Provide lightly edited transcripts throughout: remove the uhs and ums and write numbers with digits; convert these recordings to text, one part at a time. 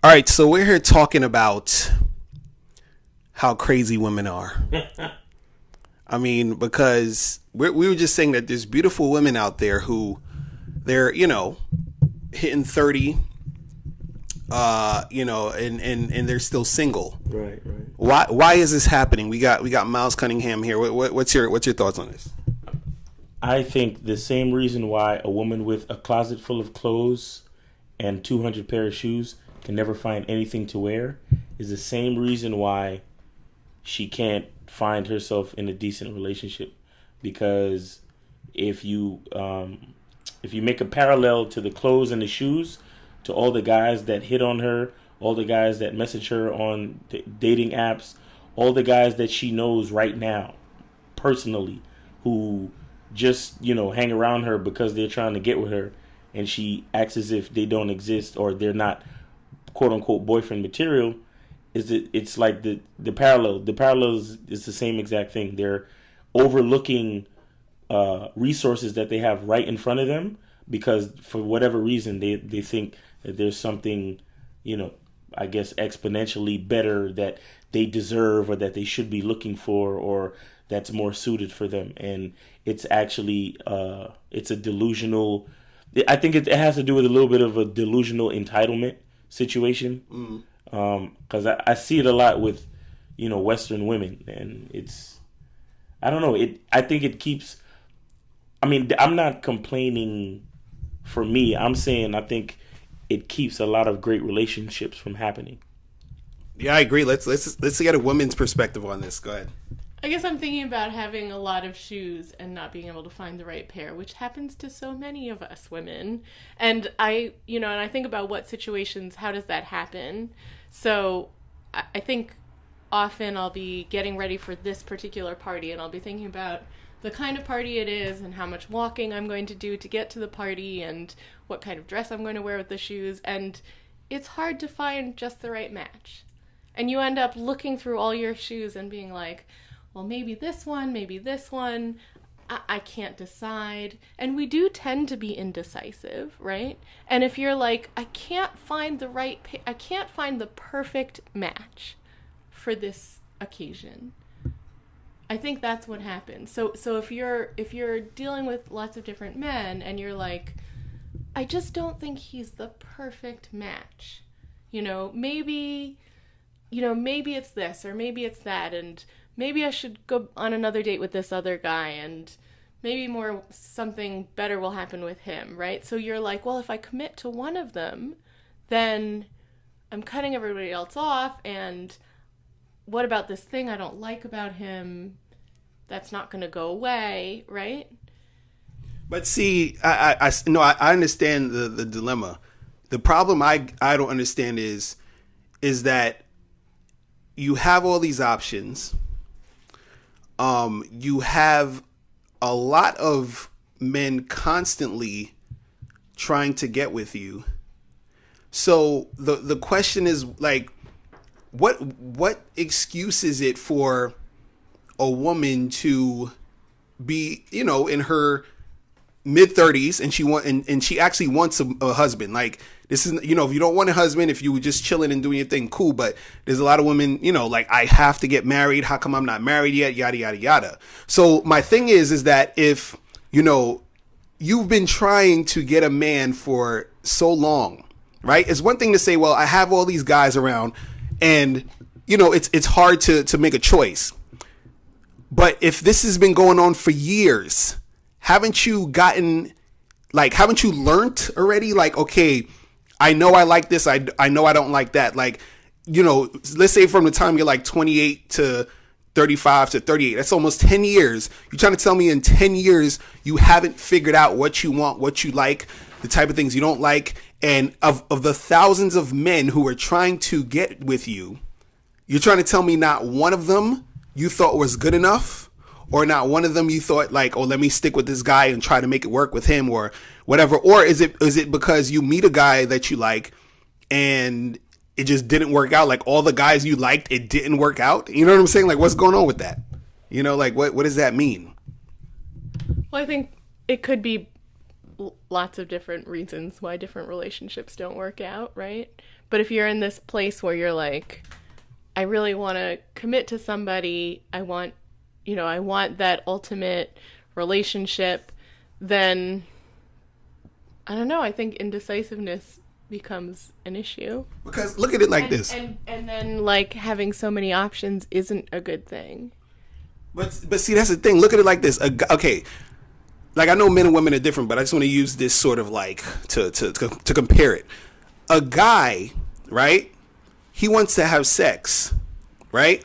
All right, so we're here talking about how crazy women are. I mean, because we were just saying that there's beautiful women out there who they're, hitting 30, and they're still single. Right. Why is this happening? We got Miles Cunningham here. What's your thoughts on this? I think the same reason why a woman with a closet full of clothes and 200 pair of shoes can never find anything to wear is the same reason why she can't find herself in a decent relationship. Because if you make a parallel to the clothes and the shoes, to all the guys that hit on her, all the guys that message her on dating apps, all the guys that she knows right now personally who just hang around her because they're trying to get with her, and she acts as if they don't exist or they're not quote unquote boyfriend material. It's like the parallels is the same exact thing. They're overlooking resources that they have right in front of them because for whatever reason they think that there's something I guess exponentially better that they deserve or that they should be looking for or that's more suited for them. And it's actually it's a delusional. I think it has to do with a little bit of a delusional entitlement situation. Because I see it a lot with Western women, and it's, I don't know, I think it keeps, I mean, I'm not complaining for me. I'm saying I think it keeps a lot of great relationships from happening. Yeah, I agree. Let's get a woman's perspective on this. Go ahead. I guess I'm thinking about having a lot of shoes and not being able to find the right pair, which happens to so many of us women. And I think about what situations, how does that happen? So I think often I'll be getting ready for this particular party and I'll be thinking about the kind of party it is and how much walking I'm going to do to get to the party and what kind of dress I'm going to wear with the shoes. And it's hard to find just the right match. And you end up looking through all your shoes and being like, well, maybe this one, I can't decide. And we do tend to be indecisive, right? And if you're like, I can't find the perfect match for this occasion, I think that's what happens. So if you're dealing with lots of different men and you're like, I just don't think he's the perfect match. Maybe it's this or maybe it's that, and maybe I should go on another date with this other guy, and maybe something better will happen with him, right? So you're like, well, if I commit to one of them, then I'm cutting everybody else off, and what about this thing I don't like about him? That's not going to go away, right? But see, I understand the dilemma. The problem I don't understand is that you have all these options. You have a lot of men constantly trying to get with you. So the question is like, what excuse is it for a woman to be, in her mid-30s and she actually wants a husband? Like, this is, if you don't want a husband, if you were just chilling and doing your thing, cool. But there's a lot of women, like, I have to get married. How come I'm not married yet? Yada, yada, yada. So my thing is that if, you've been trying to get a man for so long, right? It's one thing to say, well, I have all these guys around and, it's hard to make a choice. But if this has been going on for years, haven't you learned already? Like, okay, I know I like this. I know I don't like that. Like, let's say from the time you're like 28 to 35 to 38, that's almost 10 years. You're trying to tell me in 10 years, you haven't figured out what you want, what you like, the type of things you don't like. And of the thousands of men who are trying to get with you, you're trying to tell me not one of them you thought was good enough, or not one of them you thought like, oh, let me stick with this guy and try to make it work with him or whatever. Or is it because you meet a guy that you like and it just didn't work out? Like all the guys you liked, it didn't work out. You know what I'm saying? Like what's going on with that? Like what does that mean? Well, I think it could be lots of different reasons why different relationships don't work out, right? But if you're in this place where you're like, I really want to commit to somebody, I want that ultimate relationship, then I don't know, I think indecisiveness becomes an issue. Because look at it like this. And then like having so many options isn't a good thing. But see, that's the thing. Look at it like this. Okay, like I know men and women are different, but I just want to use this sort of like to compare it. A guy, right? He wants to have sex, right?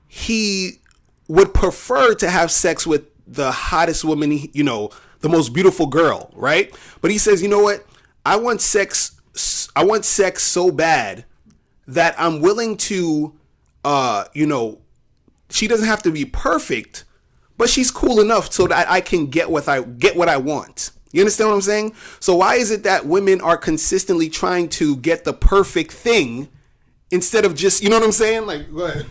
He would prefer to have sex with the hottest woman, the most beautiful girl, right? But he says, you know what? I want sex so bad that I'm willing to, she doesn't have to be perfect, but she's cool enough so that I can get what I want. You understand what I'm saying? So why is it that women are consistently trying to get the perfect thing instead of just, you know what I'm saying? Like, go ahead.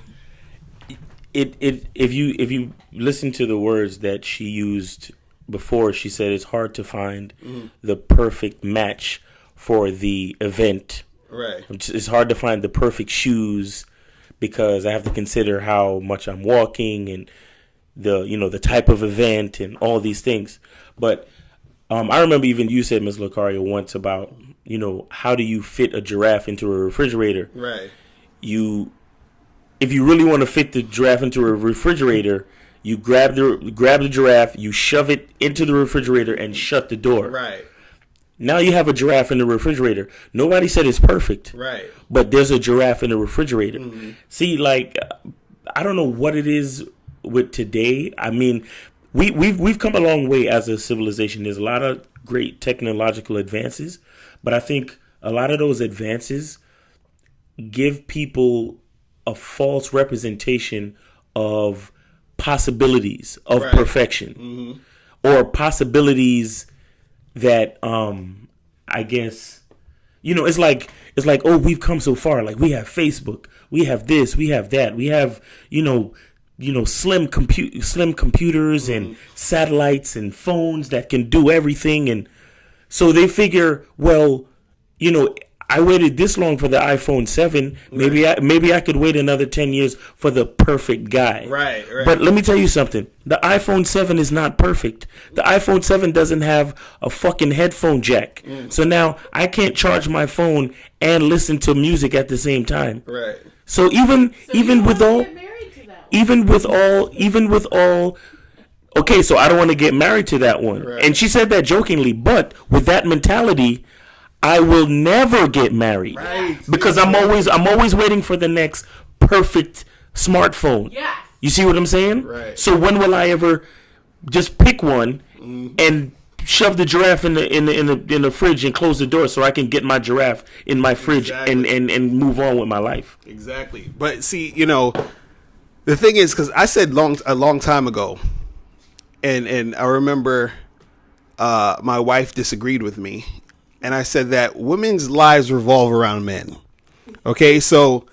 If you listen to the words that she used before, she said it's hard to find the perfect match for the event. Right. It's hard to find the perfect shoes because I have to consider how much I'm walking and the type of event and all these things. But I remember even you said, Ms. Lucario, once about, how do you fit a giraffe into a refrigerator? Right. If you really want to fit the giraffe into a refrigerator, you grab the giraffe, you shove it into the refrigerator and shut the door. Right. Now you have a giraffe in the refrigerator. Nobody said it's perfect. Right. But there's a giraffe in the refrigerator. Mm-hmm. See, like, I don't know what it is with today. I mean, we've come a long way as a civilization. There's a lot of great technological advances, but I think a lot of those advances give people a false representation of possibilities of perfection, or possibilities that I guess it's like oh, we've come so far. Like, we have Facebook, we have this, we have that, we have slim computers and satellites and phones that can do everything, and so they figure, well, I waited this long for the iPhone 7. Maybe I could wait another 10 years for the perfect guy. Right. But let me tell you something. The iPhone 7 is not perfect. The iPhone 7 doesn't have a fucking headphone jack. So now I can't charge my phone and listen to music at the same time. Right. So even with all okay, so I don't want to get married to that one. Right. And she said that jokingly, but with that mentality, I will never get married, because I'm always waiting for the next perfect smartphone. Yes. You see what I'm saying? Right. So when will I ever just pick one and shove the giraffe in the fridge and close the door so I can get my giraffe in my fridge and move on with my life? Exactly. But see, the thing is, because I said a long time ago, and I remember my wife disagreed with me. And I said that women's lives revolve around men. Okay, so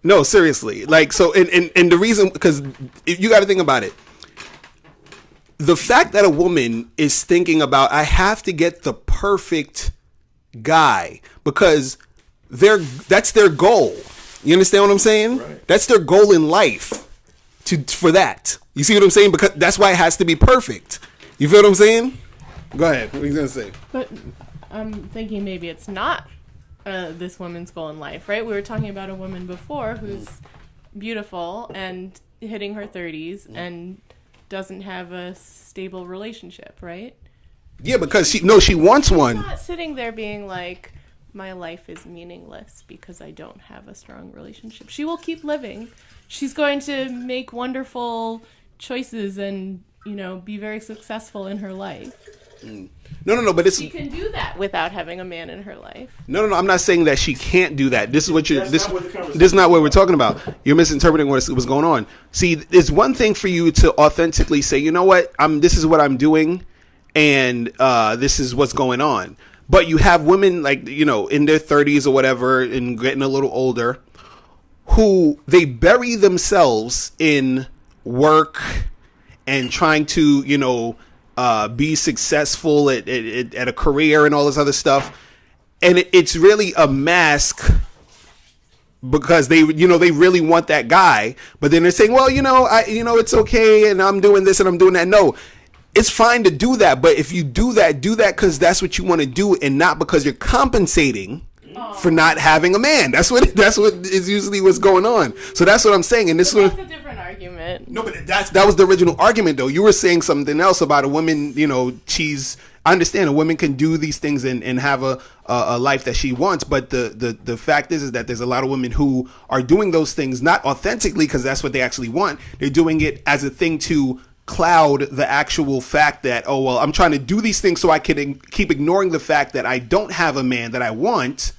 no, seriously, like, so, and the reason, because you got to think about it. The fact that a woman is thinking about, I have to get the perfect guy, because that's their goal. You understand what I'm saying? Right. That's their goal in life. For that, you see what I'm saying? Because that's why it has to be perfect. You feel what I'm saying? Go ahead. What are you gonna say? But I'm thinking maybe it's not this woman's goal in life, right? We were talking about a woman before who's beautiful and hitting her 30s and doesn't have a stable relationship, right? Yeah, because she wants one. She's not sitting there being like, my life is meaningless because I don't have a strong relationship. She will keep living. She's going to make wonderful choices and, be very successful in her life. No, but she can do that without having a man in her life. No, I'm not saying that she can't do that. This is what this is not what we're talking about. You're misinterpreting what's going on. See, it's one thing for you to authentically say, you know what, this is what I'm doing, and this is what's going on. But you have women like, in their 30s or whatever and getting a little older, who they bury themselves in work and trying to, be successful at a career and all this other stuff. And it's really a mask because they really want that guy, but then they're saying, well, it's okay, and I'm doing this and I'm doing that. No, it's fine to do that, but if you do that because that's what you want to do, and not because you're compensating for not having a man. That's what is usually what's going on. So that's what I'm saying. And that's a different argument. No, but that was the original argument, though. You were saying something else about a woman. I understand a woman can do these things and have a life that she wants, but the fact is that there's a lot of women who are doing those things not authentically because that's what they actually want. They're doing it as a thing to cloud the actual fact that, oh, well, I'm trying to do these things so I can keep ignoring the fact that I don't have a man that I want.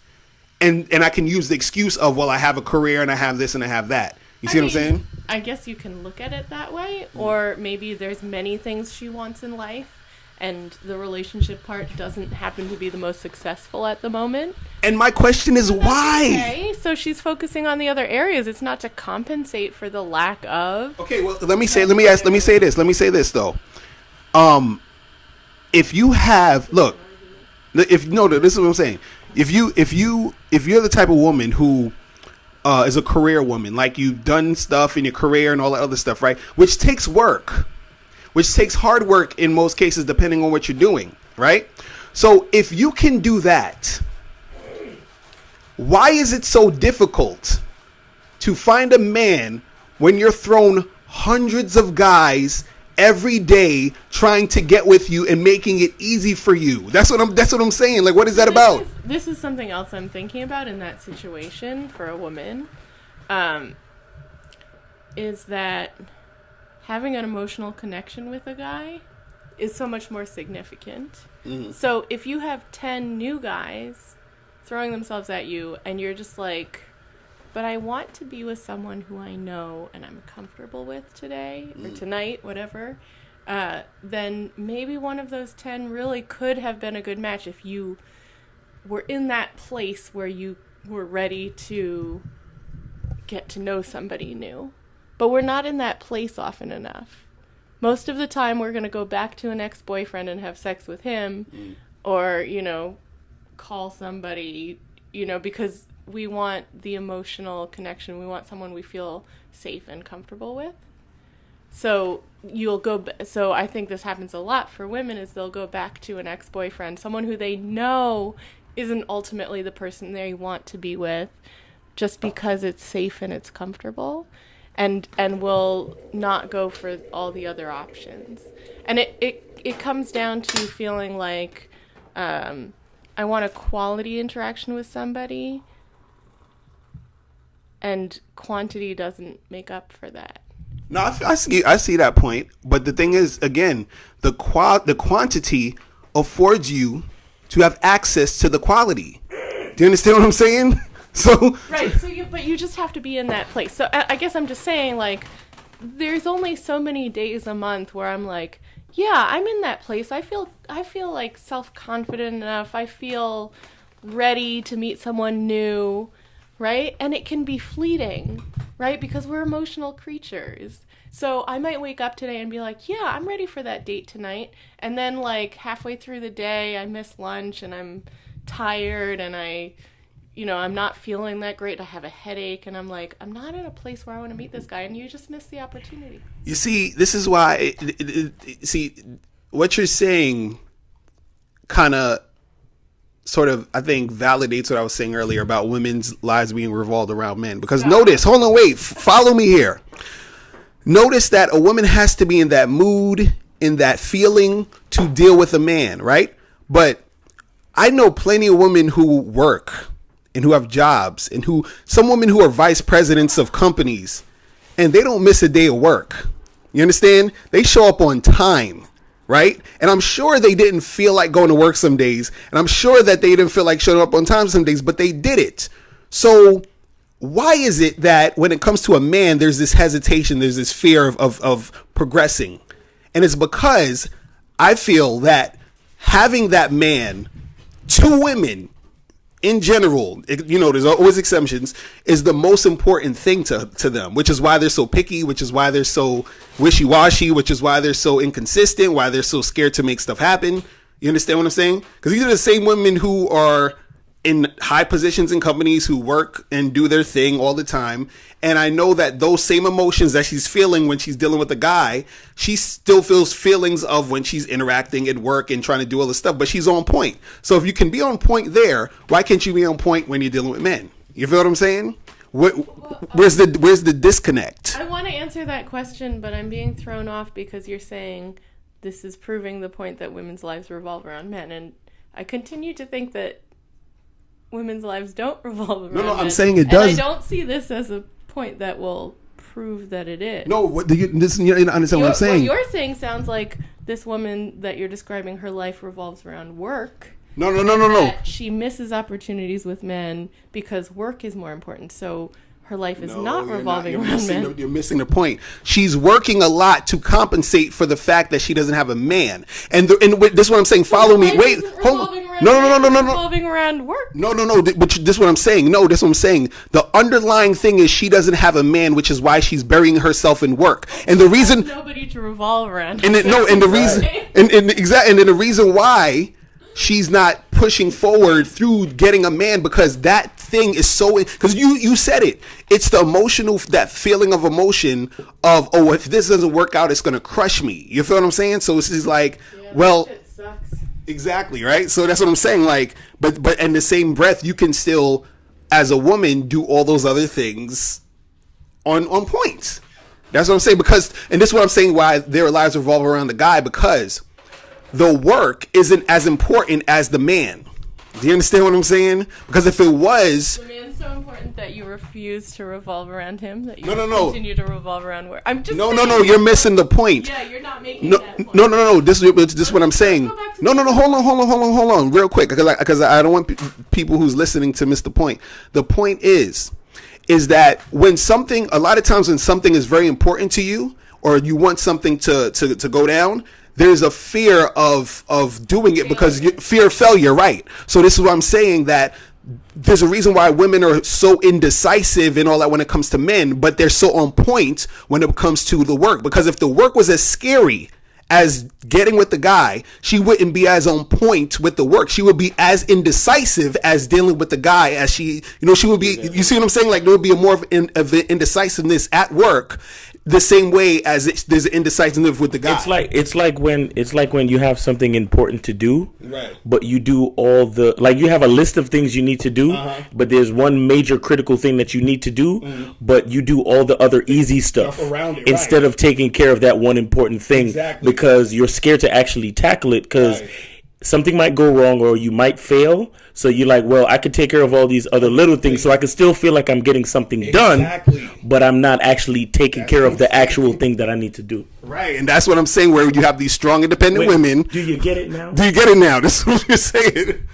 And I can use the excuse of, well, I have a career and I have this and I have that. You see what I'm saying? I guess you can look at it that way. Or maybe there's many things she wants in life, and the relationship part doesn't happen to be the most successful at the moment. And my question is why? Okay, so she's focusing on the other areas. It's not to compensate for the lack of. Okay, well, let me say this though. If you have, this is what I'm saying. If you're the type of woman who is a career woman, like you've done stuff in your career and all that other stuff, right? Which takes work, which takes hard work in most cases, depending on what you're doing, right? So if you can do that, why is it so difficult to find a man when you're thrown hundreds of guys every day trying to get with you and making it easy for you? That's what I'm saying. Like, what is that about? This is something else I'm thinking about in that situation for a woman, is that having an emotional connection with a guy is so much more significant. Mm-hmm. So if you have 10 new guys throwing themselves at you and you're just like, but I want to be with someone who I know and I'm comfortable with today or tonight, whatever, then maybe one of those 10 really could have been a good match if you were in that place where you were ready to get to know somebody new. But we're not in that place often enough. Most of the time we're going to go back to an ex-boyfriend and have sex with him or, call somebody, because we want the emotional connection. We want someone we feel safe and comfortable with. So so I think this happens a lot for women, is they'll go back to an ex-boyfriend, someone who they know isn't ultimately the person they want to be with, just because it's safe and it's comfortable, and will not go for all the other options. And it comes down to feeling like I want a quality interaction with somebody, and quantity doesn't make up for that. No, I see that point, but the thing is, again, the quantity affords you to have access to the quality. Do you understand what I'm saying? So right. But you just have to be in that place. So I guess I'm just saying, like, there's only so many days a month where I'm like, yeah, I'm in that place. I feel like self-confident enough. I feel ready to meet someone new, right? And it can be fleeting, right? Because we're emotional creatures. So I might wake up today and be like, yeah, I'm ready for that date tonight. And then, like, halfway through the day, I miss lunch and I'm tired and I'm not feeling that great. I have a headache and I'm like, I'm not in a place where I want to meet this guy, and you just miss the opportunity. You see, this is why, what you're saying kind of sort of, I think, validates what I was saying earlier about women's lives being revolved around men. Because notice, hold on, wait, follow me here. Notice that a woman has to be in that mood, in that feeling to deal with a man, right? But I know plenty of women who work and who have jobs, and some women who are vice presidents of companies, and they don't miss a day of work. You understand? They show up on time, right? And I'm sure they didn't feel like going to work some days, and I'm sure that they didn't feel like showing up on time some days, but they did it. So why is it that when it comes to a man, there's this hesitation, there's this fear of progressing? And it's because I feel that having that man, two women in general, there's always exceptions, is the most important thing to them, which is why they're so picky, which is why they're so wishy-washy, which is why they're so inconsistent, why they're so scared to make stuff happen. You understand what I'm saying? Because these are the same women who are in high positions in companies who work and do their thing all the time. And I know that those same emotions that she's feeling when she's dealing with a guy, she still feels feelings of when she's interacting at work and trying to do all this stuff, but she's on point. So if you can be on point there, why can't you be on point when you're dealing with men? You feel what I'm saying? Where's the disconnect? I want to answer that question, but I'm being thrown off because you're saying this is proving the point that women's lives revolve around men. And I continue to think that women's lives don't revolve around men. No, I'm saying it does. And I don't see this as a point that will prove that it is. No, you don't understand what I'm saying. What you're saying sounds like this woman that you're describing, her life revolves around work. No. That she misses opportunities with men because work is more important. So her life is not revolving around men. You're missing the point. She's working a lot to compensate for the fact that she doesn't have a man. And this is what I'm saying. Follow me. Wait. Hold on. No. Revolving around work. No. But this is what I'm saying. No, this is what I'm saying. The underlying thing is she doesn't have a man, which is why she's burying herself in work. And the reason nobody to revolve around. And the reason why she's not pushing forward through getting a man, because that thing is so, because you said it, it's the emotional, that feeling of emotion of, oh, if this doesn't work out, it's going to crush me. You feel what I'm saying? So it's just like, well, shit sucks. Exactly, right? So that's what I'm saying. Like, but in the same breath, you can still, as a woman, do all those other things on point. That's what I'm saying. Because, and this is what I'm saying, why their lives revolve around the guy, because the work isn't as important as the man. Do you understand what I'm saying? Because if it was, the man's so important that you refuse to revolve around him, that you no. continue to revolve around work. I'm just no. You're missing the point. Yeah, you're not making that point. No. This is what I'm saying. No. Hold on, real quick, because I don't want people who's listening to miss the point. The point is that when something, a lot of times when something is very important to you, or you want something to go down, there's a fear of doing it because fear of failure, right? So this is what I'm saying, that there's a reason why women are so indecisive and all that when it comes to men, but they're so on point when it comes to the work. Because if the work was as scary as getting with the guy, she wouldn't be as on point with the work. She would be as indecisive as dealing with the guy as she would be. You see what I'm saying? Like, there would be more of an indecisiveness at work, the same way as there's an indecisiveness with the guy. It's like when you have something important to do, right? But you do all the, like, you have a list of things you need to do, but there's one major critical thing that you need to do, but you do all the other easy stuff around it, instead of taking care of that one important thing, because you're scared to actually tackle it, because something might go wrong or you might fail. So you're like, well, I could take care of all these other little things, so I can still feel like I'm getting something done, but I'm not actually taking care of the actual thing that I need to do. Right, and that's what I'm saying, where you have these strong, independent women. Do you get it now? That's what you're saying.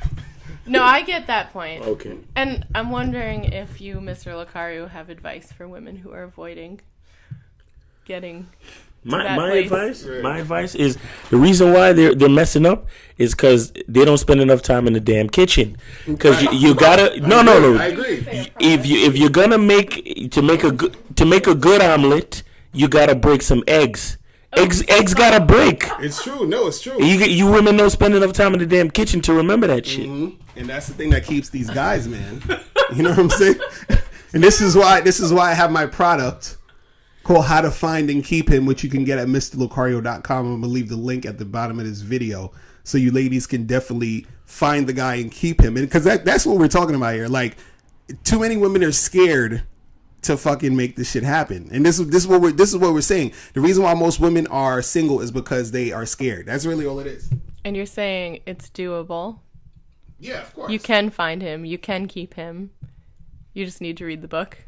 No, I get that point. Okay. And I'm wondering if you, Mr. Lucario, have advice for women who are avoiding getting... My advice is, the reason why they're messing up is because they don't spend enough time in the damn kitchen. Because you gotta I agree. If you're gonna make a good omelet, you gotta break some eggs. Eggs gotta break. It's true. No, it's true. You women don't spend enough time in the damn kitchen to remember that shit. Mm-hmm. And that's the thing that keeps these guys, man. You know what I'm saying? And this is why I have my product called How to Find and Keep Him, which you can get at MrLucario.com. I'm going to leave the link at the bottom of this video so you ladies can definitely find the guy and keep him. And because that's what we're talking about here. Like, too many women are scared to fucking make this shit happen. And this is what we're saying. The reason why most women are single is because they are scared. That's really all it is. And you're saying it's doable? Yeah, of course. You can find him. You can keep him. You just need to read the book.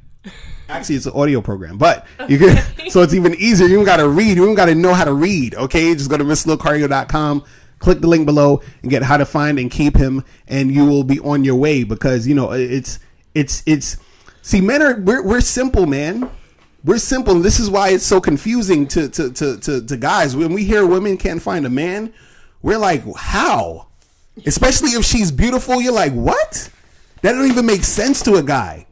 Actually, it's an audio program, but you can, so it's even easier. You don't got to read. You don't got to know how to read. Okay, just go to MrLucario.com, click the link below, and get How to Find and Keep Him, and you will be on your way. Because it's see, men we're simple, man. We're simple. And this is why it's so confusing to guys. When we hear women can't find a man, we're like, how? Especially if she's beautiful, you're like, what? That don't even make sense to a guy.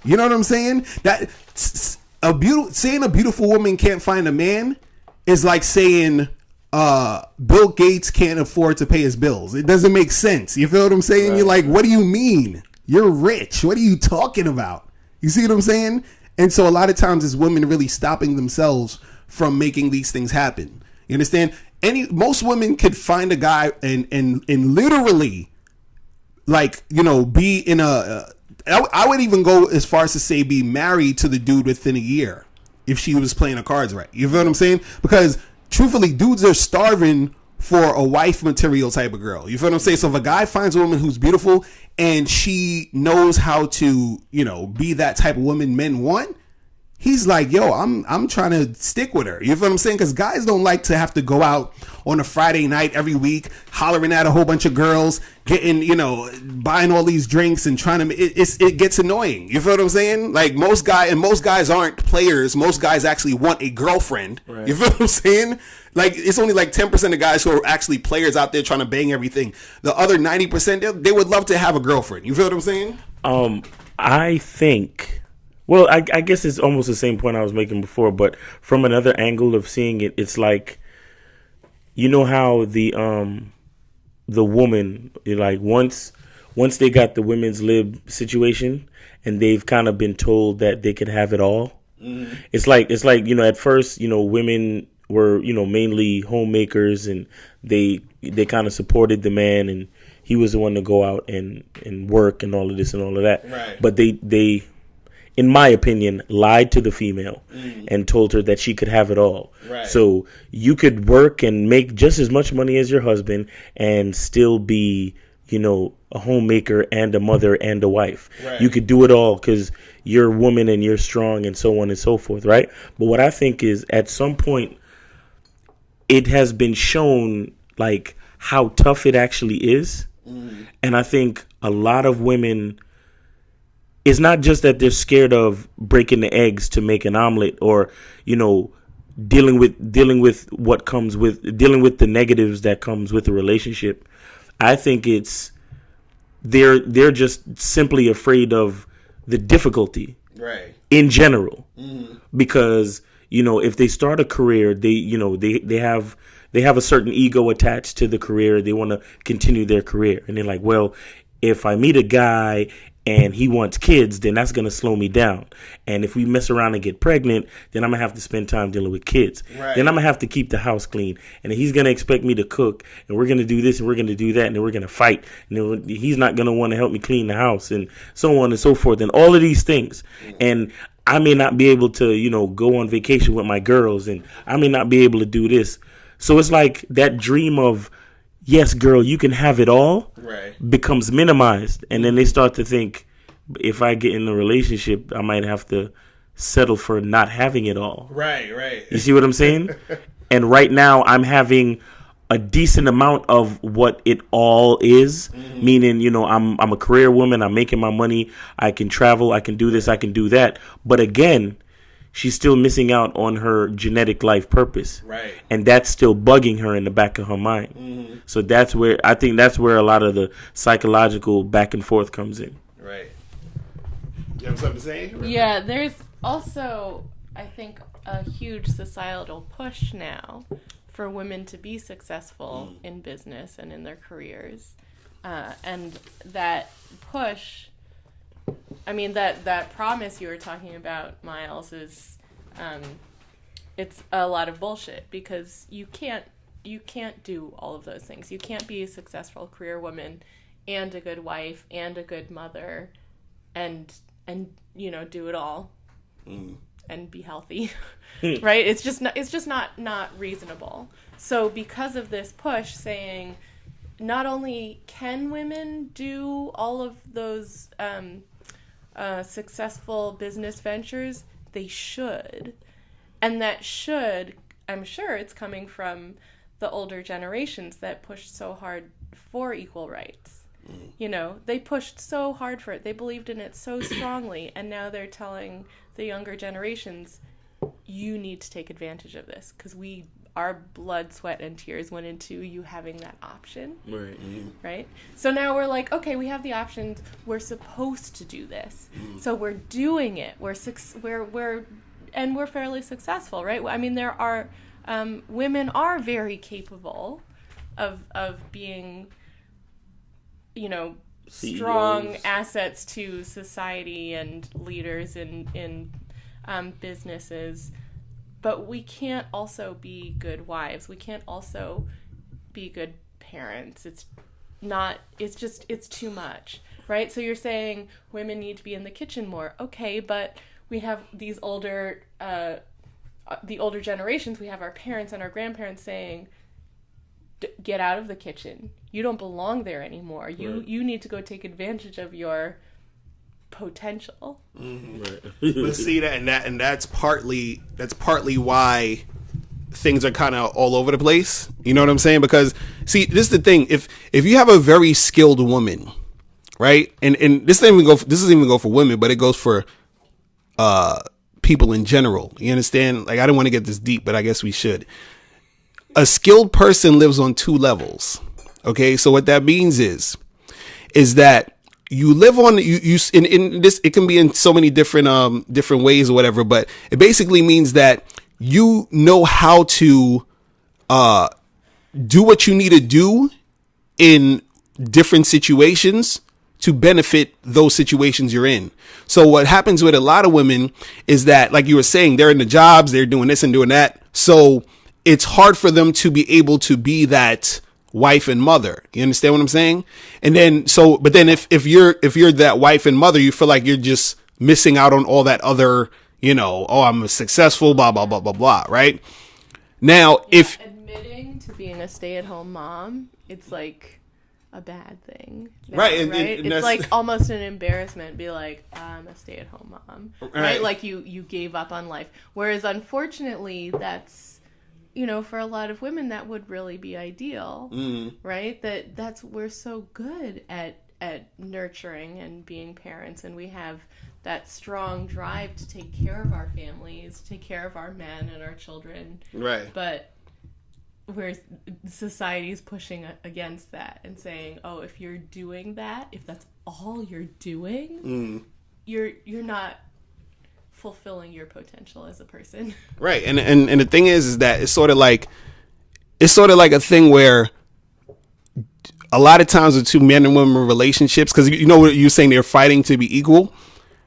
You know what I'm saying? That saying a beautiful woman can't find a man is like saying Bill Gates can't afford to pay his bills. It doesn't make sense. You feel what I'm saying? Right. You're like, what do you mean? You're rich. What are you talking about? You see what I'm saying? And so a lot of times it's women really stopping themselves from making these things happen. You understand? Most women could find a guy and literally, like, you know, be in I would even go as far as to say be married to the dude within a year if she was playing her cards right. You feel what I'm saying? Because truthfully, dudes are starving for a wife material type of girl. You feel what I'm saying? So if a guy finds a woman who's beautiful and she knows how to, you know, be that type of woman men want, he's like, yo, I'm trying to stick with her. You feel what I'm saying? Because guys don't like to have to go out on a Friday night every week, hollering at a whole bunch of girls, getting, you know, buying all these drinks and trying to. It gets annoying. You feel what I'm saying? Like most guys aren't players. Most guys actually want a girlfriend. Right. You feel what I'm saying? Like it's only like 10% of guys who are actually players out there trying to bang everything. The other 90%, they would love to have a girlfriend. You feel what I'm saying? I think. Well, I guess it's almost the same point I was making before, but from another angle of seeing it, it's like, you know how the woman, like once they got the women's lib situation and they've kind of been told that they could have it all. Mm-hmm. It's like, you know, at first, you know, women were, you know, mainly homemakers and they kind of supported the man and he was the one to go out and work and all of this and all of that. Right. But they in my opinion, lied to the female and told her that she could have it all. Right. So you could work and make just as much money as your husband and still be, you know, a homemaker and a mother and a wife. Right. You could do it all because you're a woman and you're strong and so on and so forth, right? But what I think is at some point it has been shown like how tough it actually is. And I think a lot of women, it's not just that they're scared of breaking the eggs to make an omelet or, you know, dealing with what comes with dealing with the negatives that comes with a relationship. I think it's they're just simply afraid of the difficulty, right? In general, because, you know, if they start a career, they have a certain ego attached to the career. They want to continue their career, and they're like, well, if I meet a guy and he wants kids, then that's going to slow me down. And if we mess around and get pregnant, then I'm going to have to spend time dealing with kids. Right. Then I'm going to have to keep the house clean. And he's going to expect me to cook. And we're going to do this and we're going to do that. And then we're going to fight. And then he's not going to want to help me clean the house and so on and so forth. And all of these things. And I may not be able to, you know, go on vacation with my girls. And I may not be able to do this. So it's like that dream of, yes, girl, you can have it all, right, becomes minimized. And then they start to think, if I get in a relationship, I might have to settle for not having it all. Right, right. You see what I'm saying? And right now I'm having a decent amount of what it all is, meaning, you know, I'm a career woman. I'm making my money. I can travel. I can do this. I can do that. But again, she's still missing out on her genetic life purpose. Right. And that's still bugging her in the back of her mind. So that's where a lot of the psychological back and forth comes in. Right. You have something to say? Yeah, there's also, I think, a huge societal push now for women to be successful in business and in their careers. And that push, I mean, that promise you were talking about, Miles, is it's a lot of bullshit because you can't do all of those things. You can't be a successful career woman and a good wife and a good mother and you know, do it all and be healthy. Right? It's just not reasonable. So because of this push saying not only can women do all of those successful business ventures, they should. And that should, I'm sure it's coming from the older generations that pushed so hard for equal rights. You know, they pushed so hard for it. They believed in it so strongly. And now they're telling the younger generations, you need to take advantage of this because our blood, sweat, and tears went into you having that option. Right. Right? So now we're like, okay, we have the options. We're supposed to do this. So we're doing it. We're fairly successful, right? I mean, there are women are very capable of being, you know, strong assets to society and leaders in businesses. But we can't also be good wives. We can't also be good parents. It's too much, right? So you're saying women need to be in the kitchen more. Okay, but we have these older, the older generations, we have our parents and our grandparents saying, get out of the kitchen. You don't belong there anymore. You need to go take advantage of your potential. Mm-hmm. Right. But see that's partly why things are kind of all over the place. You know what I'm saying? Because see, this is the thing. If you have a very skilled woman, right? And this doesn't even go for women, but it goes for people in general. You understand? Like, I don't want to get this deep, but I guess we should. A skilled person lives on two levels. Okay, so what that means is that you live on you in this. It can be in so many different ways or whatever, but it basically means that you know how to do what you need to do in different situations to benefit those situations you're in. So what happens with a lot of women is that, like you were saying, they're in the jobs, they're doing this and doing that. So it's hard for them to be able to be that wife and mother. You understand what I'm saying? And then, but then if you're that wife and mother, you feel like you're just missing out on all that other, I'm successful, blah, blah, blah, blah, blah. Right now, if admitting to being a stay-at-home mom, it's like a bad thing. Now, right. And it's like almost an embarrassment. Be like, I'm a stay-at-home mom. Right. Like you gave up on life. Whereas unfortunately, that's, for a lot of women, that would really be ideal, right? We're so good at nurturing and being parents, and we have that strong drive to take care of our families, take care of our men and our children. Right. But where society's pushing against that and saying, oh, if you're doing that, if that's all you're doing, you're not fulfilling your potential as a person. Right. And the thing is that it's sort of like a thing where a lot of times with two men and women relationships, because what you're saying, they're fighting to be equal.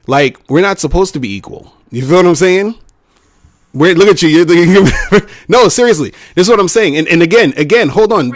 Like, we're not supposed to be equal. You feel what I'm saying? Look at you. No, seriously. This is what I'm saying. And again, hold on.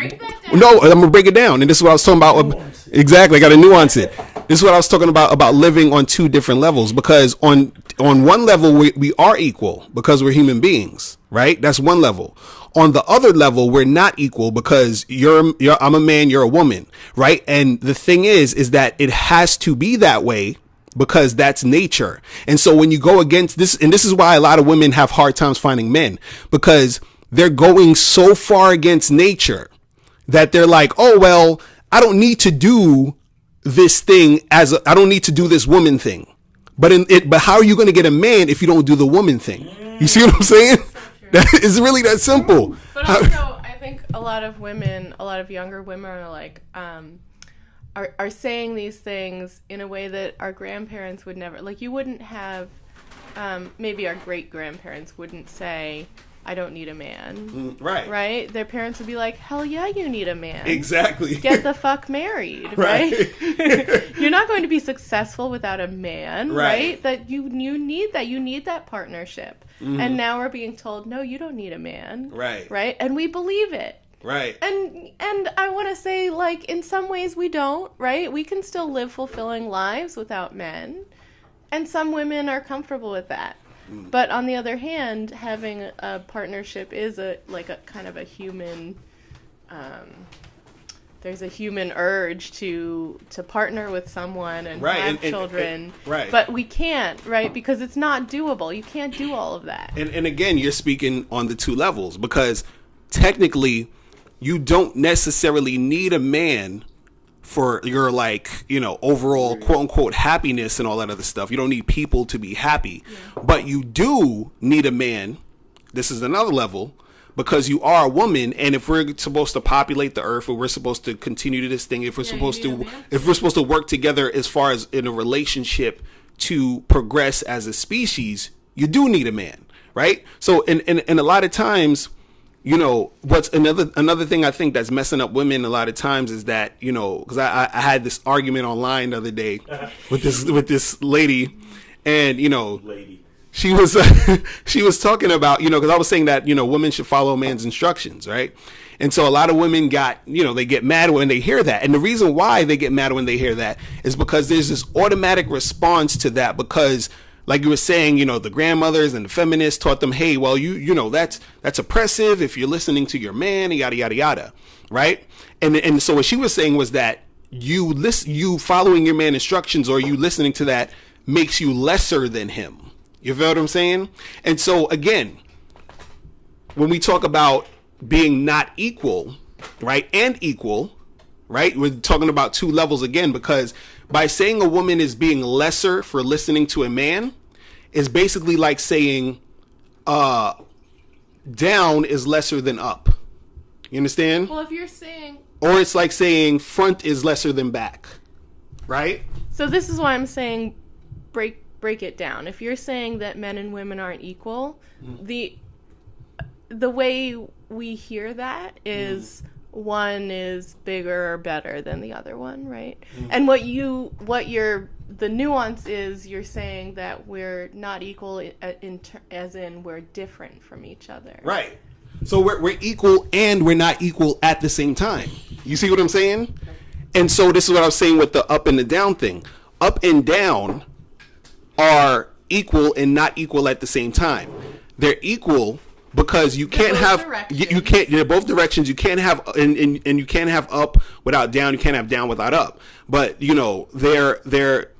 No, I'm gonna break it down. And this is what I was talking about. Exactly. I got to nuance it. This is what I was talking about living on two different levels, because on one level we are equal because we're human beings, right? That's one level. On the other level, we're not equal because I'm a man, you're a woman, right? And the thing is that it has to be that way because that's nature. And so when you go against this, and this is why a lot of women have hard times finding men, because they're going so far against nature that they're like, oh, well, I don't need to do this thing I don't need to do this woman thing. But how are you going to get a man if you don't do the woman thing? You see what I'm saying? So it's really that simple. But also, I think a lot of younger women are like, are saying these things in a way that our grandparents would never, like, you wouldn't have, maybe our great grandparents wouldn't say, I don't need a man. Right. Right? Their parents would be like, hell yeah, you need a man. Exactly. Get the fuck married, right? You're not going to be successful without a man, right? That you need that. You need that partnership. Mm-hmm. And now we're being told, no, you don't need a man. Right. Right? And we believe it. Right. And I want to say, like, in some ways we don't, right? We can still live fulfilling lives without men. And some women are comfortable with that. But on the other hand, having a partnership is a kind of a human. There's a human urge to partner with someone and have children. Right. But we can't, right? Because it's not doable. You can't do all of that. And again, you're speaking on the two levels, because technically, you don't necessarily need a man for your, overall quote unquote happiness and all that other stuff. You don't need people to be happy, but you do need a man. This is another level, because you are a woman. And if we're supposed to populate the earth, or we're supposed to continue to this thing, if we're supposed to work together as far as in a relationship to progress as a species, you do need a man. Right. So, and a lot of times, what's another thing I think that's messing up women a lot of times is that, because I had this argument online the other day with this lady, and Lady. she was she was talking about, because I was saying that women should follow a man's instructions, right? And so a lot of women they get mad when they hear that. And the reason why they get mad when they hear that is because there's this automatic response to that, because like you were saying, the grandmothers and the feminists taught them, hey, well, that's oppressive if you're listening to your man, yada, yada, yada. Right. And so what she was saying was that you following your man instructions, or you listening to that, makes you lesser than him. You feel what I'm saying? And so again, when we talk about being not equal, right, and equal, right, we're talking about two levels again, because by saying a woman is being lesser for listening to a man is basically like saying down is lesser than up. You understand? Well, if you're saying... Or it's like saying front is lesser than back, right? So this is why I'm saying break it down. If you're saying that men and women aren't equal, the way we hear that is one is bigger or better than the other one, right? And the nuance is you're saying that we're not equal as in we're different from each other. Right. So we're equal and we're not equal at the same time. You see what I'm saying? And so this is what I was saying with the up and the down thing. Up and down are equal and not equal at the same time. They're equal because you can't have they're both directions. You can't have and you can't have up without down. You can't have down without up. But they're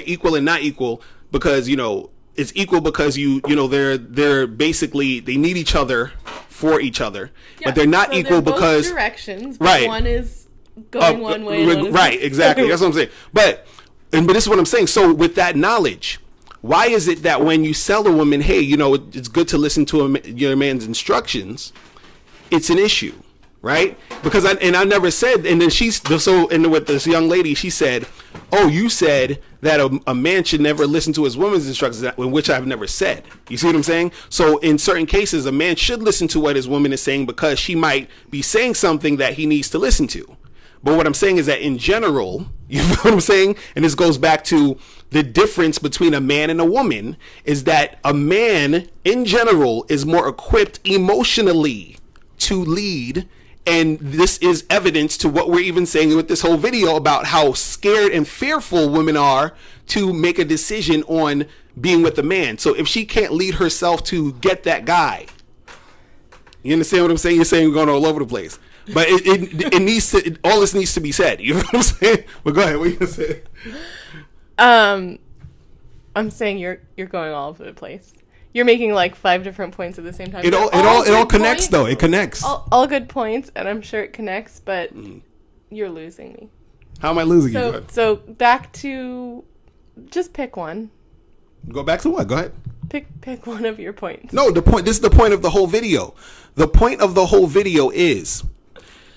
equal and not equal because it's equal because they're basically they need each other for each other, but they're not equal they're because both directions. But right, one is going one way, and one is right, exactly. That's what I'm saying. But this is what I'm saying. So with that knowledge, why is it that when you tell a woman, hey, it's good to listen to your man's instructions, it's an issue, right? Because I never said, and then with this young lady, she said, oh, you said that a man should never listen to his woman's instructions, which I've never said. You see what I'm saying? So in certain cases, a man should listen to what his woman is saying because she might be saying something that he needs to listen to. But what I'm saying is that in general, you know what I'm saying? And this goes back to the difference between a man and a woman is that a man in general is more equipped emotionally to lead. And this is evidence to what we're even saying with this whole video about how scared and fearful women are to make a decision on being with a man. So if she can't lead herself to get that guy, you understand what I'm saying? You're saying we're going all over the place. But it needs to, all this needs to be said. You know what I'm saying? But go ahead. What are you going to say? I'm saying you're going all over the place. You're making like 5 different points at the same time. It all connects though. It connects. All good points, and I'm sure it connects, but you're losing me. How am I losing you? So back to, just pick one. Go back to what? Go ahead. Pick one of your points. No, this is the point of the whole video. The point of the whole video is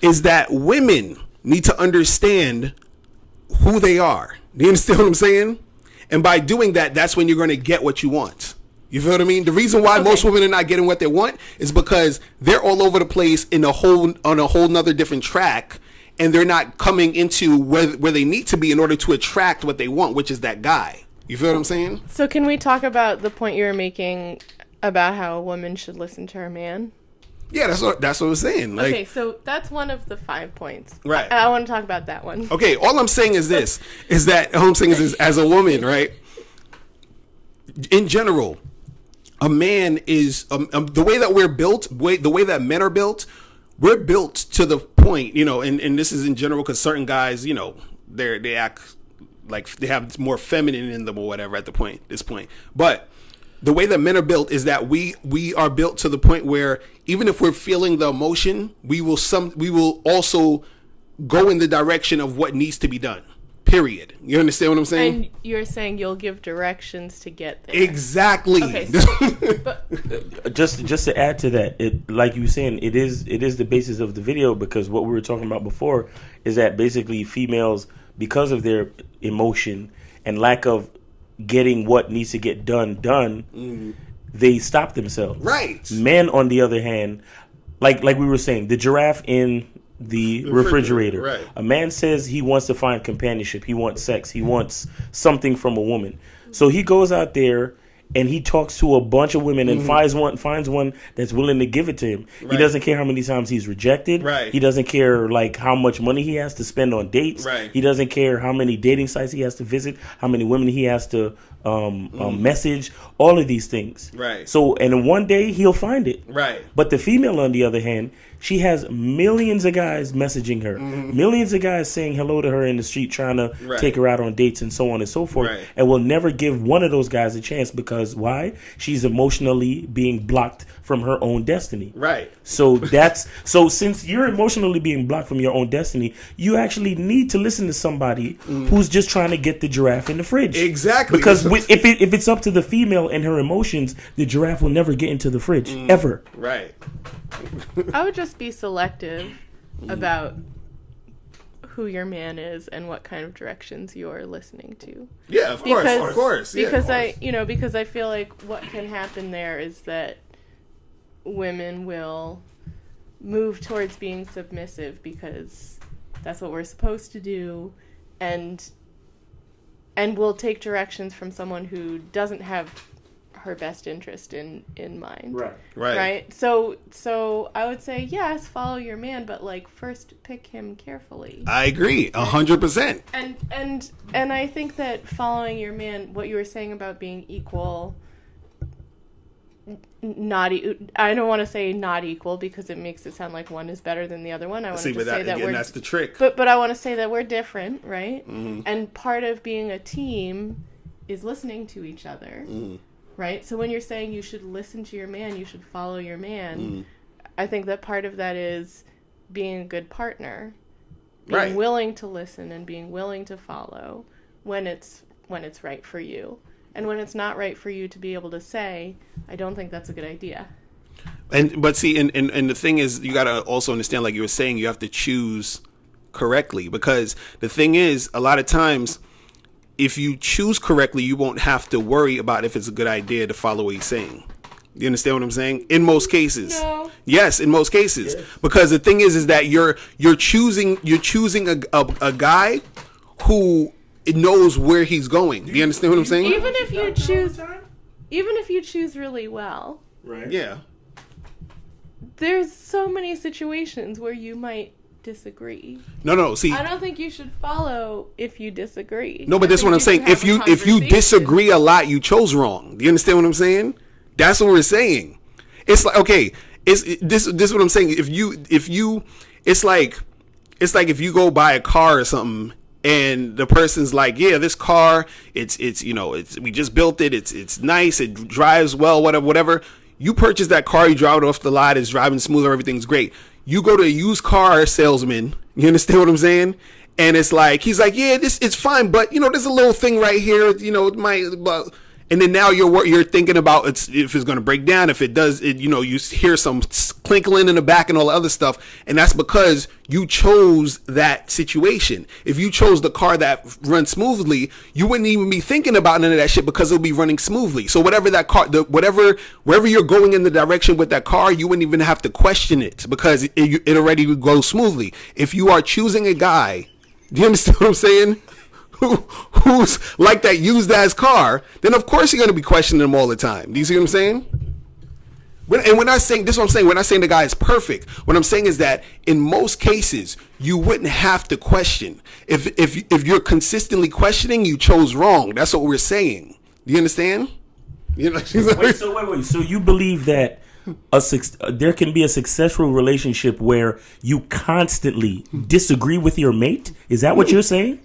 that women need to understand who they are. Do you understand what I'm saying? And by doing that, that's when you're going to get what you want. You feel what I mean? The reason why most women are not getting what they want is because they're all over the place on a whole nother different track, and they're not coming into where they need to be in order to attract what they want, which is that guy. You feel what I'm saying? So can we talk about the point you were making about how a woman should listen to her man? Yeah, that's what I was saying. Like, okay, so that's one of the 5 points. Right. I want to talk about that one. Okay, all I'm saying is this, is that, all I'm saying is as a woman, right, in general, a man is, the way that we're built, the way that men are built, we're built to the point, and this is in general because certain guys, they act like they have more feminine in them or whatever at this point. But the way that men are built is that we are built to the point where even if we're feeling the emotion, we will also go in the direction of what needs to be done. Period. You understand what I'm saying? And you're saying you'll give directions to get there. Exactly. Okay, so, just to add to that, it, like you were saying, it is the basis of the video, because what we were talking about before is that basically females, because of their emotion and lack of getting what needs to get done, they stop themselves. Right. Men, on the other hand, like we were saying, the giraffe in the refrigerator. Right. A man says he wants to find companionship. He wants sex. He wants something from a woman. So he goes out there and he talks to a bunch of women and finds one that's willing to give it to him. Right. He doesn't care how many times he's rejected. Right. He doesn't care like how much money he has to spend on dates. Right. He doesn't care how many dating sites he has to visit, how many women he has to message, all of these things. Right. So, and one day he'll find it. Right. But the female, on the other hand, she has millions of guys messaging her, millions of guys saying hello to her in the street, trying to take her out on dates and so on and so forth, and will never give one of those guys a chance because why? She's emotionally being blocked from her own destiny. Right. So since you're emotionally being blocked from your own destiny, you actually need to listen to somebody who's just trying to get the giraffe in the fridge. Exactly. Because if it's up to the female and her emotions, the giraffe will never get into the fridge ever. Right. I would just be selective about who your man is and what kind of directions you're listening to. Yeah, of course. Because I feel like what can happen there is that women will move towards being submissive because that's what we're supposed to do, and we'll take directions from someone who doesn't have her best interest in mind. Right. So I would say yes, follow your man, but like first pick him carefully. I agree 100%. And I think that following your man, what you were saying about being equal, I don't want to say not equal because it makes it sound like one is better than the other one. I want to say that again, that's the trick. But I want to say that we're different, right? And part of being a team is listening to each other. Right? So when you're saying you should listen to your man, you should follow your man, I think that part of that is being a good partner. Being willing to listen and being willing to follow when it's right for you. And when it's not right for you to be able to say, I don't think that's a good idea. But see, and the thing is, you got to also understand, like you were saying, you have to choose correctly. Because the thing is, a lot of times, if you choose correctly, you won't have to worry about if it's a good idea to follow what he's saying. You understand what I'm saying? In most cases. No. Yes, in most cases. Yes. Because the thing is that you're choosing a guy who knows where he's going. Do you understand what I'm saying? Even if you choose really well. Right. Yeah. There's so many situations where you might disagree. No. See, I don't think you should follow if you disagree. No, but that's what I'm saying. If you disagree a lot, you chose wrong. Do you understand what I'm saying? That's what we're saying. It's like, okay, this is what I'm saying. If you it's like if you go buy a car or something and the person's like, yeah, this car, it's we just built it, it's nice, it drives well, whatever. You purchase that car, you drive it off the lot, it's driving smooth, everything's great. You go to a used car salesman, you understand what I'm saying? And it's like, he's like, yeah, it's fine, but there's a little thing right here, it might, and then now you're thinking about if it's going to break down, if it does, you hear some clinkling in the back and all the other stuff, and that's because you chose that situation. If you chose the car that runs smoothly, you wouldn't even be thinking about none of that shit because it'll be running smoothly. So whatever that car, wherever you're going in the direction with that car, you wouldn't even have to question it because it already goes smoothly. If you are choosing a guy, do you understand what I'm saying? Who's like that used as car, then of course you're going to be questioning them all the time. Do you see what I'm saying? And when I saying this, is what I'm saying. When I saying the guy is perfect, what I'm saying is that in most cases you wouldn't have to question. If you're consistently questioning, you chose wrong. That's what we're saying. Do you understand? Wait. So you believe that there can be a successful relationship where you constantly disagree with your mate? Is that what you're saying?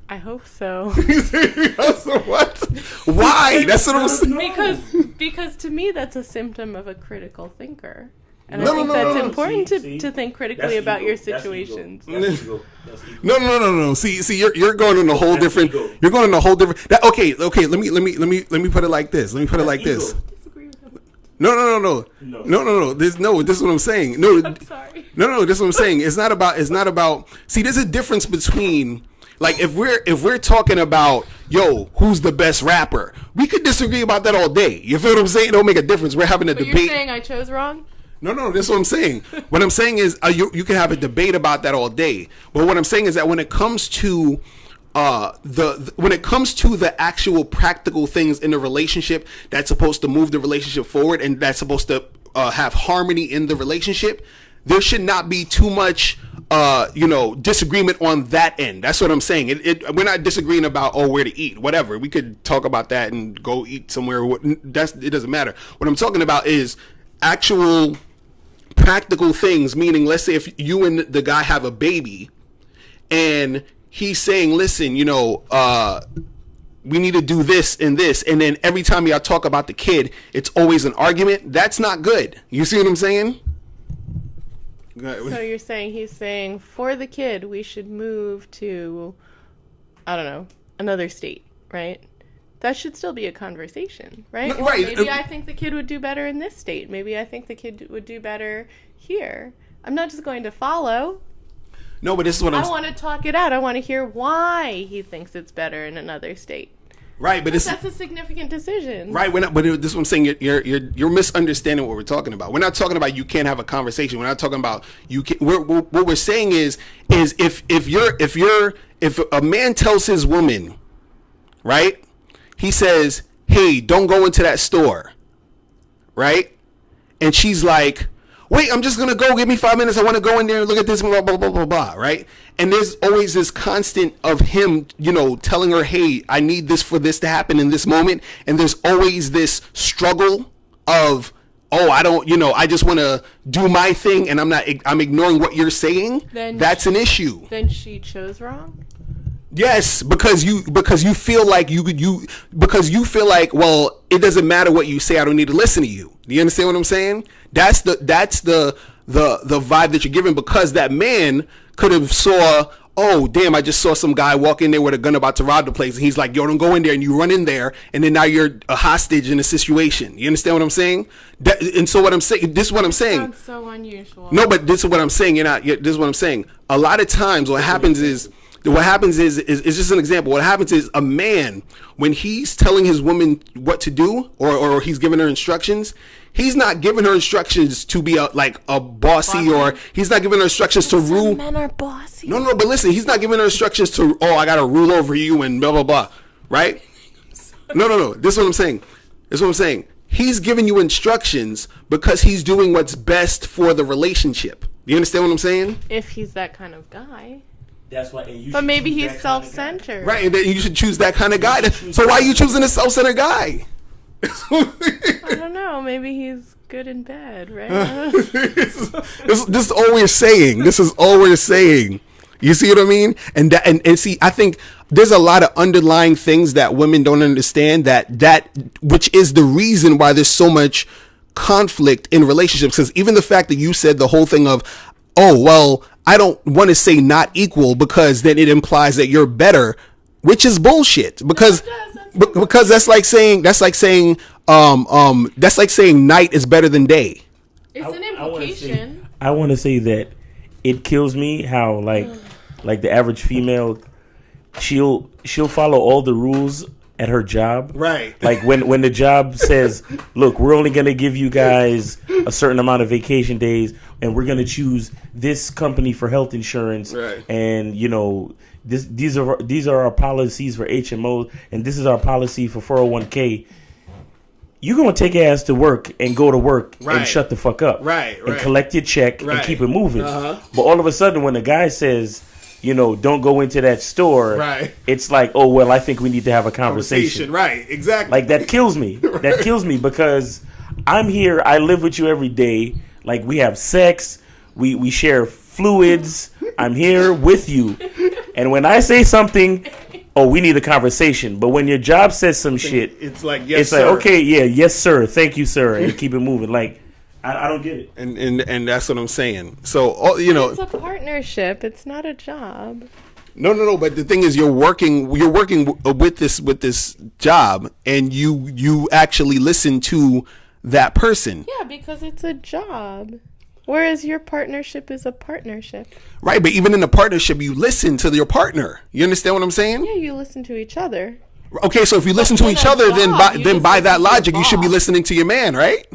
I hope so. What? Why? That's what I'm saying. Because to me, that's a symptom of a critical thinker. And I think that's important to think critically about your situations. That's ego. No. See, you're going in a whole different. You're going in a whole different. Okay. Let me put it like this. No. This is what I'm saying. No, I'm sorry. No. This is what I'm saying. It's not about. See, there's a difference between. Like if we're talking about, yo, who's the best rapper, we could disagree about that all day. You feel what I'm saying? It don't make a difference. We're having a But debate. you're saying I chose wrong? No, that's what I'm saying. What I'm saying is you can have a debate about that all day. But what I'm saying is that when it comes to the actual practical things in the relationship that's supposed to move the relationship forward and that's supposed to have harmony in the relationship, there should not be too much disagreement on that end. That's what I'm saying. We're not disagreeing about where to eat, whatever. We could talk about that and go eat somewhere. It doesn't matter. What I'm talking about is actual practical things, meaning let's say if you and the guy have a baby and he's saying, listen, we need to do this and this, and then every time y'all talk about the kid it's always an argument. That's not good. You see what I'm saying? So you're saying he's saying for the kid we should move to, I don't know, another state, right? That should still be a conversation, right? No, right. Maybe I think the kid would do better in this state. Maybe I think the kid would do better here. I'm not just going to follow. No, but this is what I want to talk it out. I want to hear why he thinks it's better in another state. Right, but that's a significant decision. Right, but this is what I'm saying. You're misunderstanding what we're talking about. We're not talking about you can't have a conversation. We're not talking about you can. What we're saying is if a man tells his woman, right, he says, hey, don't go into that store, right, and she's like, wait, I'm just gonna go. Give me 5 minutes. I want to go in there and look at this. Blah blah blah blah blah. Right? And there's always this constant of him, telling her, "Hey, I need this for this to happen in this moment." And there's always this struggle of, "Oh, I don't. I just want to do my thing, and I'm ignoring what you're saying." That's an issue. Then she chose wrong. Yes, because you feel like because you feel like, well, it doesn't matter what you say. I don't need to listen to you. Do you understand what I'm saying? That's the vibe that you're giving, because that man could have saw, oh damn, I just saw some guy walk in there with a gun about to rob the place, and he's like, yo, don't go in there, and you run in there, and then now you're a hostage in a situation. You understand what I'm saying? And so what I'm saying, this is what I'm saying. Sounds so unusual. No, but this is what I'm saying. This is what I'm saying. A lot of times, what happens is just an example. What happens is a man, when he's telling his woman what to do, or he's giving her instructions, he's not giving her instructions to be a bossy, or he's not giving her instructions to rule. Some men are bossy. No, but listen, he's not giving her instructions to, I gotta rule over you and blah blah blah, right? No. This is what I'm saying. He's giving you instructions because he's doing what's best for the relationship. You understand what I'm saying? If he's that kind of guy. That's why. But maybe he's self-centered. Right, and then you should choose that kind of guy. So why are you choosing a self-centered guy? I don't know. Maybe he's good and bad, right? This is all we're saying. This is all we're saying. You see what I mean? And see, I think there's a lot of underlying things that women don't understand, that which is the reason why there's so much conflict in relationships. Because even the fact that you said the whole thing of, oh, well, I don't want to say not equal because then it implies that you're better, which is bullshit. Because that's like saying night is better than day. It's an implication. I want to say that it kills me how like the average female, she'll follow all the rules at her job. Right. Like when the job says, look, we're only going to give you guys a certain amount of vacation days, and we're going to choose this company for health insurance. Right. And, these are our policies for HMO, and this is our policy for 401k. You're going to take your ass to work and go to work and shut the fuck up. Right. And collect your check and keep it moving. Uh-huh. But all of a sudden, when the guy says, don't go into that store. Right. It's like, oh, well, I think we need to have a conversation. Right, exactly. Like, that kills me. That kills me because I'm here. I live with you every day. Like, we have sex. We share fluids. I'm here with you. And when I say something, oh, we need a conversation. But when your job says some shit, it's like, yes, sir. It's like, okay, yeah, yes, sir. Thank you, sir. And keep it moving. Like, I don't get it. And that's what I'm saying. So, it's a partnership. It's not a job. No. But the thing is, you're working with this job, and you actually listen to that person. Yeah, because it's a job. Whereas your partnership is a partnership. Right, but even in a partnership, you listen to your partner. You understand what I'm saying? Yeah, you listen to each other. Okay, so if you listen to each other, then by that logic, you should be listening to your man, right?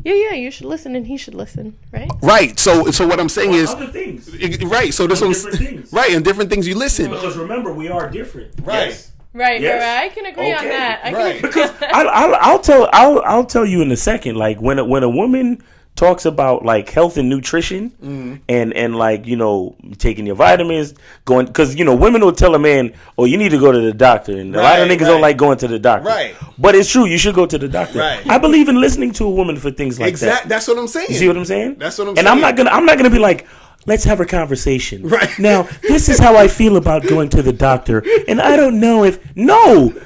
Yeah, you should listen and he should listen, right? Right. So what I'm saying is other things. Right. So this one's things. right, and different things you listen. Because remember, we are different. Right. Yes. Right, Yes. right. I can agree on that. Right. Because I'll tell you in a second. Like when a woman talks about like health and nutrition and like, you know, taking your vitamins, going, because, you know, women will tell a man, oh, you need to go to the doctor, and a lot of niggas don't like going to the doctor. Right. But it's true, you should go to the doctor. Right. I believe in listening to a woman for things like that. That's what I'm saying. You see what I'm saying? That's what I'm and saying. I'm not gonna be like, let's have a conversation. Right. Now, this is how I feel about going to the doctor, and I don't know if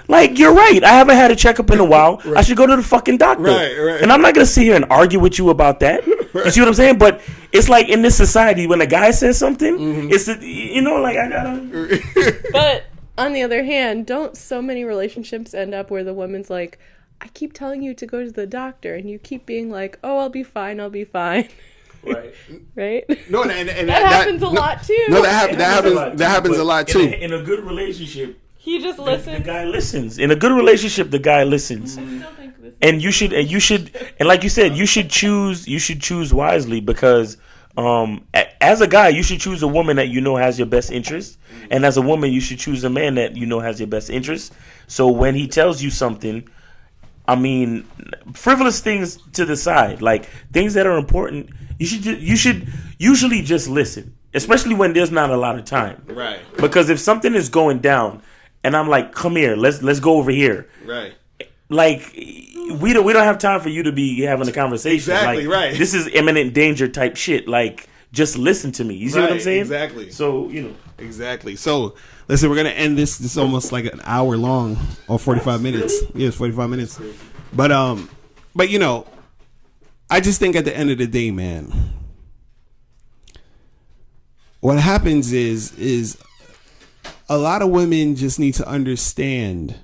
like, you're right. I haven't had a checkup in a while. Right. I should go to the fucking doctor. Right. And I'm not gonna sit here and argue with you about that. Right. You see what I'm saying? But it's like in this society, when a guy says something, it's you know, like, I gotta. But on the other hand, don't so many relationships end up where the woman's like, I keep telling you to go to the doctor, and you keep being like, oh, I'll be fine. Right. Right? No, and that happens a lot too. No, that happens a lot too. In a good relationship, he just the listens. guy listens. In a good relationship, the guy listens. I still think this. And you should, and like you said, you should choose wisely, because as a guy, you should choose a woman that you know has your best interest, and as a woman, you should choose a man that you know has your best interest. So when he tells you something, I mean, frivolous things to the side, like things that are important, you should usually just listen, especially when there's not a lot of time. Right. Because if something is going down, and I'm like, come here, let's go over here. Right. Like, we don't have time for you to be having a conversation. Exactly, like, right. This is imminent danger type shit. Like, just listen to me. You see what I'm saying? Exactly. So, you know. Exactly. So, listen, we're going to end this. This is almost like an hour long, or 45 minutes. Yeah, it's 45 minutes. But you know, I just think at the end of the day, man, what happens is a lot of women just need to understand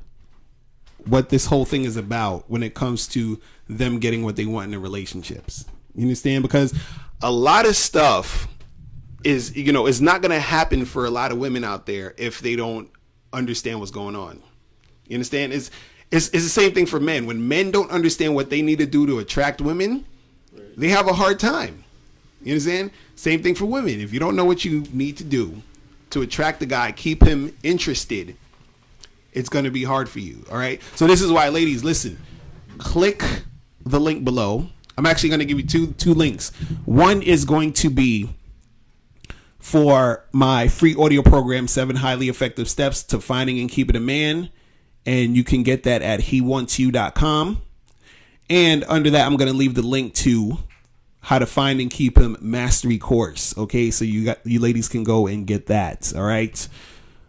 what this whole thing is about when it comes to them getting what they want in their relationships. You understand? Because a lot of stuff is not going to happen for a lot of women out there if they don't understand what's going on. You understand? It's the same thing for men. When men don't understand what they need to do to attract women, they have a hard time. You understand? Same thing for women. If you don't know what you need to do to attract the guy, keep him interested, it's going to be hard for you. All right? So this is why, ladies, listen. Click the link below. I'm actually going to give you two links. One is going to be for my free audio program, 7 Highly Effective Steps to Finding and Keeping a Man. And you can get that at hewantsyou.com. And under that, I'm going to leave the link to How to Find and Keep Him Mastery course. Okay, so you ladies can go and get that. All right.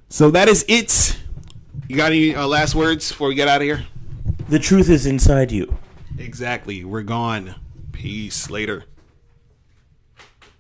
So that is it. You got any last words before we get out of here? The truth is inside you. Exactly. We're gone. Peace. Later.